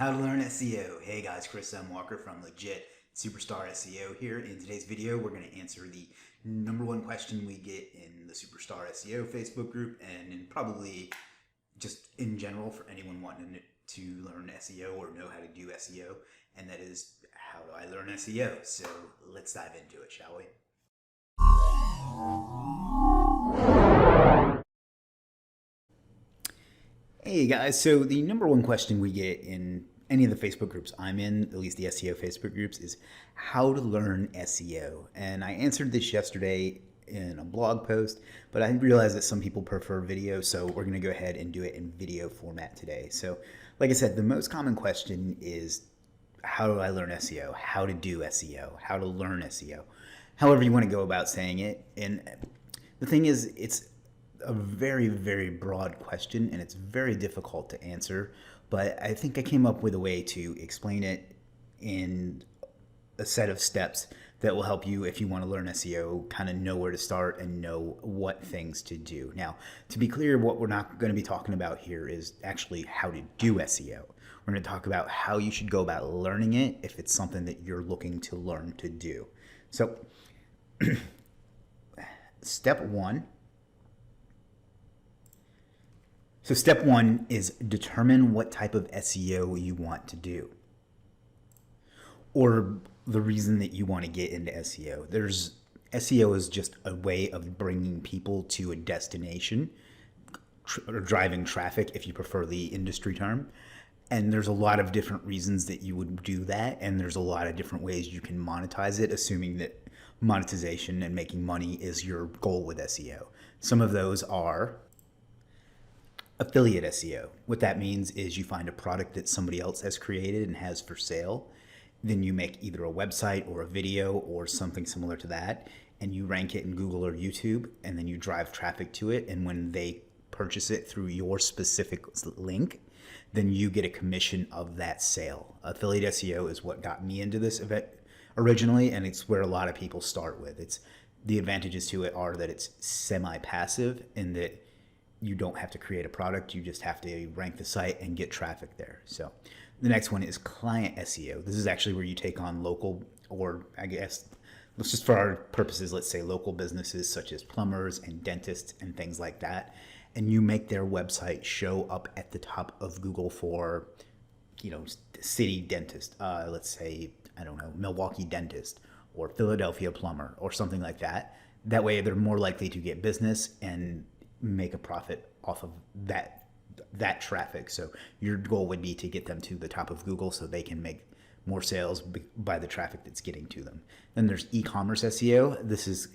How to learn SEO. Hey guys, Chris M. Walker from Legiit Superstar SEO here. In today's video, we're going to answer the number one question we get in the Superstar SEO Facebook group and probably just in general for anyone wanting to learn SEO or know how to do SEO. And that is, how do I learn SEO? So let's dive into it, shall we? Hey guys, so the number one question we get in any of the Facebook groups I'm in, at least the SEO Facebook groups, is how to learn SEO. And I answered this yesterday in a blog post, but I realized that some people prefer video, so we're going to go ahead and do it in video format today. So like I said, the most common question is, how do I learn SEO? How to do SEO? How to learn SEO? However you want to go about saying it. And the thing is, it's a very, very broad question and it's very difficult to answer, but I think I came up with a way to explain it in a set of steps that will help you, if you want to learn SEO, kind of know where to start and know what things to do. Now, to be clear, what we're not going to be talking about here is actually how to do SEO. We're going to talk about how you should go about learning it if it's something that you're looking to learn to do. So step one is determine what type of SEO you want to do, or the reason that you want to get into SEO. SEO is just a way of bringing people to a destination, or driving traffic if you prefer the industry term. And there's a lot of different reasons that you would do that, and there's a lot of different ways you can monetize it, assuming that monetization and making money is your goal with SEO. Some of those are affiliate SEO. What that means is you find a product that somebody else has created and has for sale. Then you make either a website or a video or something similar to that, and you rank it in Google or YouTube, and then you drive traffic to it. And when they purchase it through your specific link, then you get a commission of that sale. Affiliate SEO is what got me into this event originally, and it's where a lot of people start with. The advantages to it are that it's semi-passive in that you don't have to create a product, you just have to rank the site and get traffic there. So the next one is client SEO. This is actually where you take on local, or I guess, let's just for our purposes, let's say local businesses such as plumbers and dentists and things like that. And you make their website show up at the top of Google for, city dentist, let's say, I don't know, Milwaukee dentist or Philadelphia plumber or something like that. That way they're more likely to get business and make a profit off of that traffic. So your goal would be to get them to the top of Google so they can make more sales by the traffic that's getting to them. Then there's e-commerce SEO. This is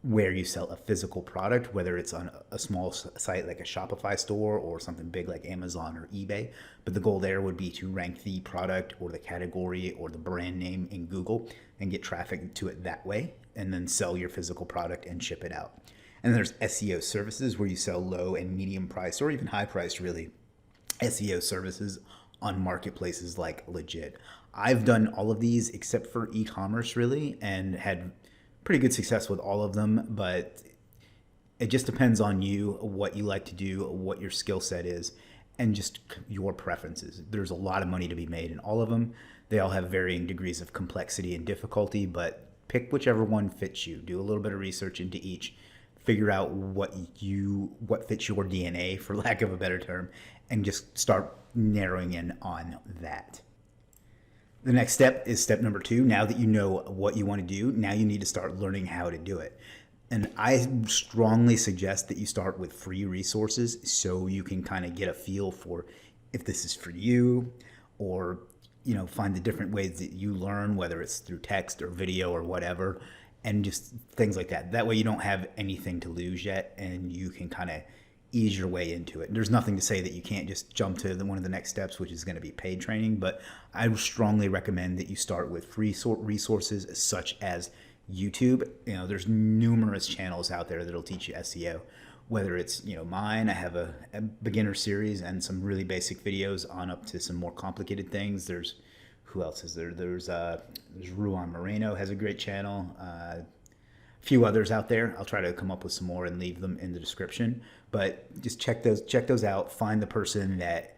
where you sell a physical product, whether it's on a small site like a Shopify store or something big like Amazon or eBay. But the goal there would be to rank the product or the category or the brand name in Google and get traffic to it that way, and then sell your physical product and ship it out. And there's SEO services, where you sell low and medium price, or even high price really, SEO services on marketplaces like Legiit. I've done all of these except for e-commerce really, and had pretty good success with all of them, but it just depends on you, what you like to do, what your skill set is, and just your preferences. There's a lot of money to be made in all of them. They all have varying degrees of complexity and difficulty, but pick whichever one fits you. Do a little bit of research into each. Figure out what fits your DNA, for lack of a better term, and just start narrowing in on that. The next step is step number 2. Now that you know what you want to do, now you need to start learning how to do it. And I strongly suggest that you start with free resources so you can kind of get a feel for if this is for you, or find the different ways that you learn, whether it's through text or video or whatever, and just things like that. That way you don't have anything to lose yet, and you can kind of ease your way into it. There's nothing to say that you can't just jump to one of the next steps, which is going to be paid training, but I strongly recommend that you start with free resources such as YouTube. There's numerous channels out there that'll teach you SEO, whether it's mine. I have a beginner series and some really basic videos on up to some more complicated things. Who else is there? There's Ruan Moreno has a great channel. A few others out there. I'll try to come up with some more and leave them in the description. But just check those out. Find the person that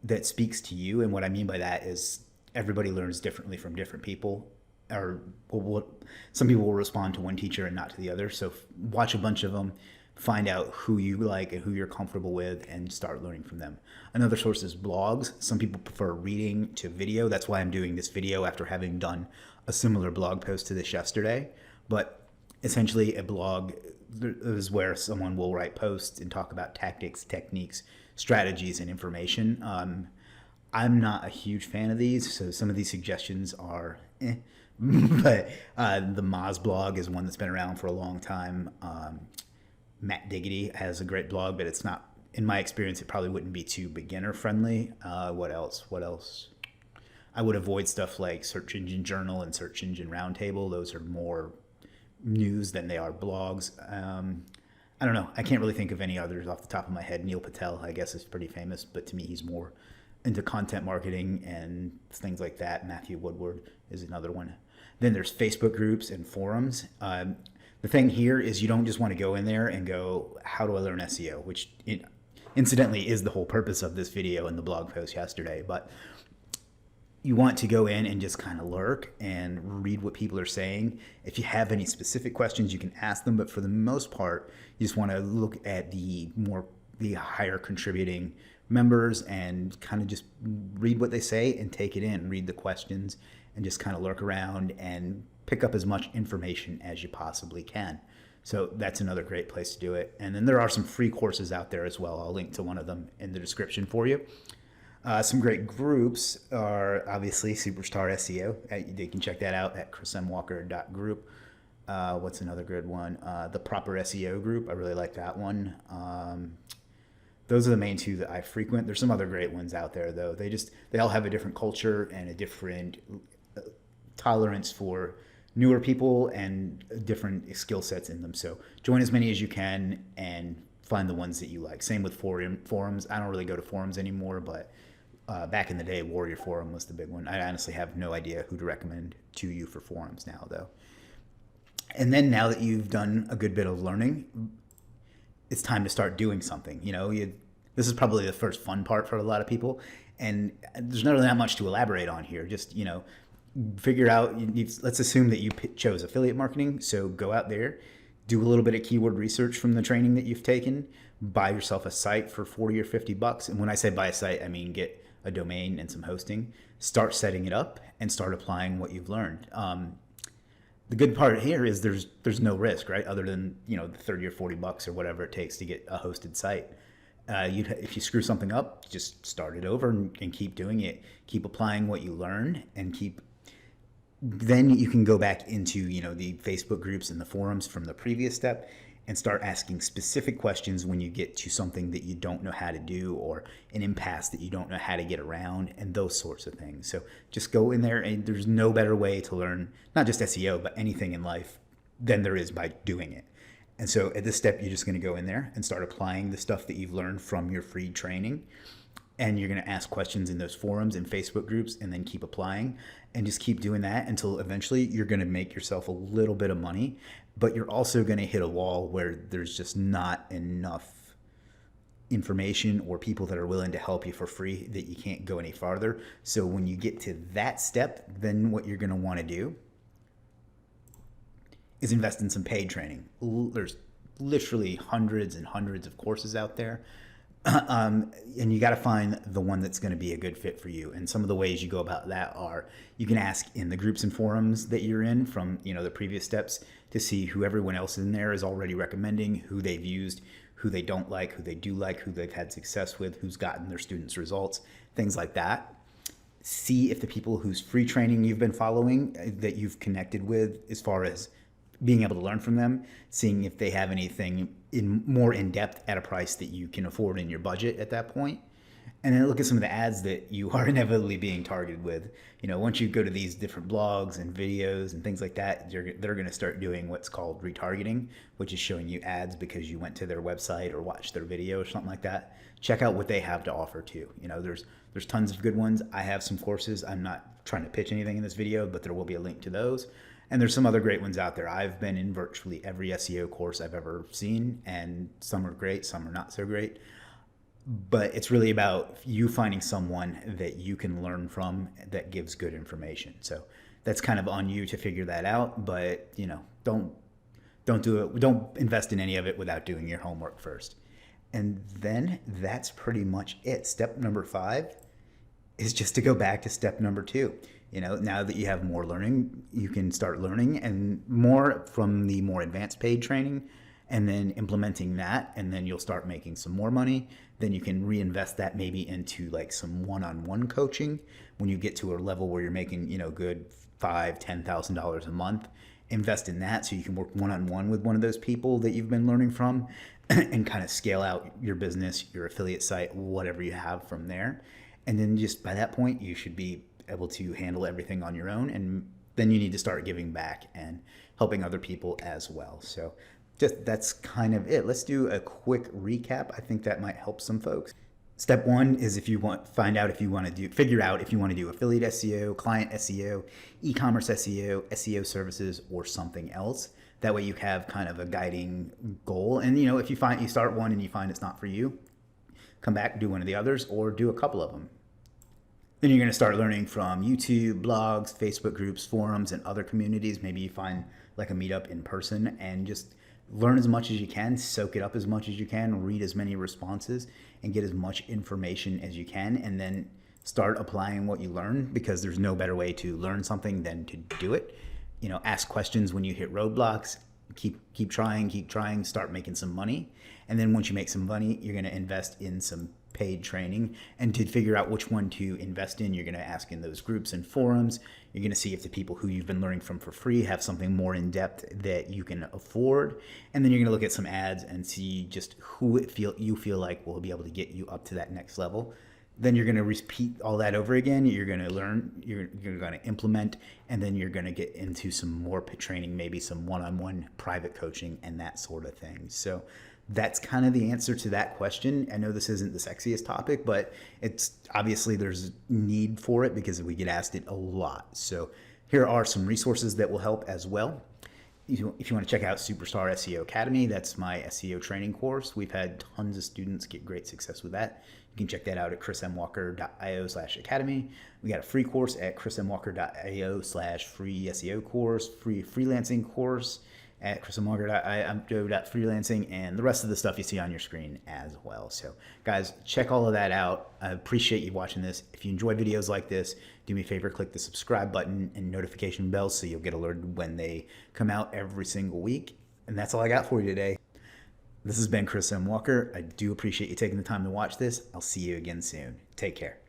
that speaks to you. And what I mean by that is everybody learns differently from different people, or some people will respond to one teacher and not to the other. So watch a bunch of them, find out who you like and who you're comfortable with, and start learning from them. Another source is blogs. Some people prefer reading to video. That's why I'm doing this video after having done a similar blog post to this yesterday. But essentially, a blog is where someone will write posts and talk about tactics, techniques, strategies, and information. I'm not a huge fan of these, so some of these suggestions are but the Moz blog is one that's been around for a long time. Matt Diggity has a great blog, but it's not, in my experience, it probably wouldn't be too beginner friendly. What else? I would avoid stuff like Search Engine Journal and Search Engine Roundtable. Those are more news than they are blogs. I don't know. I can't really think of any others off the top of my head. Neil Patel, I guess, is pretty famous, but to me, he's more into content marketing and things like that. Matthew Woodward is another one. Then there's Facebook groups and forums. The thing here is you don't just want to go in there and go, how do I learn SEO? Which incidentally is the whole purpose of this video and the blog post yesterday. But you want to go in and just kind of lurk and read what people are saying. If you have any specific questions, you can ask them. But for the most part, you just want to look at the higher contributing members and kind of just read what they say and take it in, read the questions, and just kind of lurk around and pick up as much information as you possibly can. So that's another great place to do it. And then there are some free courses out there as well. I'll link to one of them in the description for you. Some great groups are obviously Superstar SEO. You can check that out at chrismwalker.group. What's another good one? The Proper SEO group. I really like that one. Those are the main two that I frequent. There's some other great ones out there, though. They all have a different culture and a different tolerance for newer people and different skill sets in them. So join as many as you can and find the ones that you like. Same with forums. I don't really go to forums anymore, but back in the day, Warrior Forum was the big one. I honestly have no idea who to recommend to you for forums now, though. And then now that you've done a good bit of learning, it's time to start doing something. This is probably the first fun part for a lot of people, and there's not really that much to elaborate on here. Just figure out. Let's assume that you chose affiliate marketing. So go out there, do a little bit of keyword research from the training that you've taken. Buy yourself a site for $40 or $50. And when I say buy a site, I mean get a domain and some hosting. Start setting it up and start applying what you've learned. The good part here is there's no risk, right? Other than the $30 or $40 or whatever it takes to get a hosted site. If you screw something up, just start it over and keep doing it. Keep applying what you learn and then you can go back into the Facebook groups and the forums from the previous step and start asking specific questions when you get to something that you don't know how to do or an impasse that you don't know how to get around and those sorts of things. So just go in there, and there's no better way to learn, not just SEO, but anything in life than there is by doing it. And so at this step, you're just going to go in there and start applying the stuff that you've learned from your free training. And you're going to ask questions in those forums and Facebook groups and then keep applying and just keep doing that until eventually you're going to make yourself a little bit of money. But you're also going to hit a wall where there's just not enough information or people that are willing to help you for free that you can't go any farther. So when you get to that step, then what you're going to want to do is invest in some paid training. There's literally hundreds and hundreds of courses out there. And you got to find the one that's going to be a good fit for you. And some of the ways you go about that are you can ask in the groups and forums that you're in from the previous steps to see who everyone else in there is already recommending, who they've used, who they don't like, who they do like, who they've had success with, who's gotten their students results, things like that. See if the people whose free training you've been following that you've connected with as far as being able to learn from them, seeing if they have anything more in depth at a price that you can afford in your budget at that point. And then look at some of the ads that you are inevitably being targeted with. Once you go to these different blogs and videos and things like that, they're going to start doing what's called retargeting, which is showing you ads because you went to their website or watched their video or something like that. Check out what they have to offer too. There's tons of good ones. I have some courses. I'm not trying to pitch anything in this video, but there will be a link to those. And there's some other great ones out there. I've been in virtually every SEO course I've ever seen, and some are great, some are not so great. but it's really about you finding someone that you can learn from that gives good information. So that's kind of on you to figure that out, but don't do it. Don't invest in any of it without doing your homework first. And then that's pretty much it. Step number 5 is just to go back to step number 2. Now that you have more learning, you can start learning and more from the more advanced paid training, and then implementing that, and then you'll start making some more money. Then you can reinvest that maybe into like some one-on-one coaching when you get to a level where you're making good $5,000-$10,000 a month. Invest in that so you can work one-on-one with one of those people that you've been learning from and kind of scale out your business, your affiliate site, whatever you have from there. And then just by that point, you should be able to handle everything on your own. And then you need to start giving back and helping other people as well. So that's kind of it. Let's do a quick recap. I think that might help some folks. Step 1 is figure out if you want to do affiliate SEO, client SEO, e-commerce SEO, SEO services, or something else. That way you have kind of a guiding goal. And if you start one and you find it's not for you, come back, do one of the others, or do a couple of them. Then you're going to start learning from YouTube, blogs, Facebook groups, forums, and other communities. Maybe you find like a meetup in person and just learn as much as you can, soak it up as much as you can, read as many responses, and get as much information as you can, and then start applying what you learn, because there's no better way to learn something than to do it. Ask questions when you hit roadblocks. Keep trying, start making some money. And then once you make some money, you're going to invest in some paid training. And to figure out which one to invest in, you're going to ask in those groups and forums. You're going to see if the people who you've been learning from for free have something more in depth that you can afford. And then you're going to look at some ads and see just who you feel like will be able to get you up to that next level. Then you're going to repeat all that over again. You're going to learn, you're going to implement, and then you're going to get into some more training, maybe some one-on-one private coaching and that sort of thing. So that's kind of the answer to that question. I know this isn't the sexiest topic, but it's obviously there's need for it because we get asked it a lot. So here are some resources that will help as well. If you want to check out Superstar SEO Academy, that's my SEO training course. We've had tons of students get great success with that. You can check that out at chrismwalker.io/academy. We got a free course at chrismwalker.io/free SEO course, free freelancing course at chrismwalker.io/freelancing, and the rest of the stuff you see on your screen as well. So guys, check all of that out. I appreciate you watching this. If you enjoy videos like this, do me a favor, click the subscribe button and notification bell so you'll get alerted when they come out every single week. And that's all I got for you today. This has been Chris M. Walker. I do appreciate you taking the time to watch this. I'll see you again soon. Take care.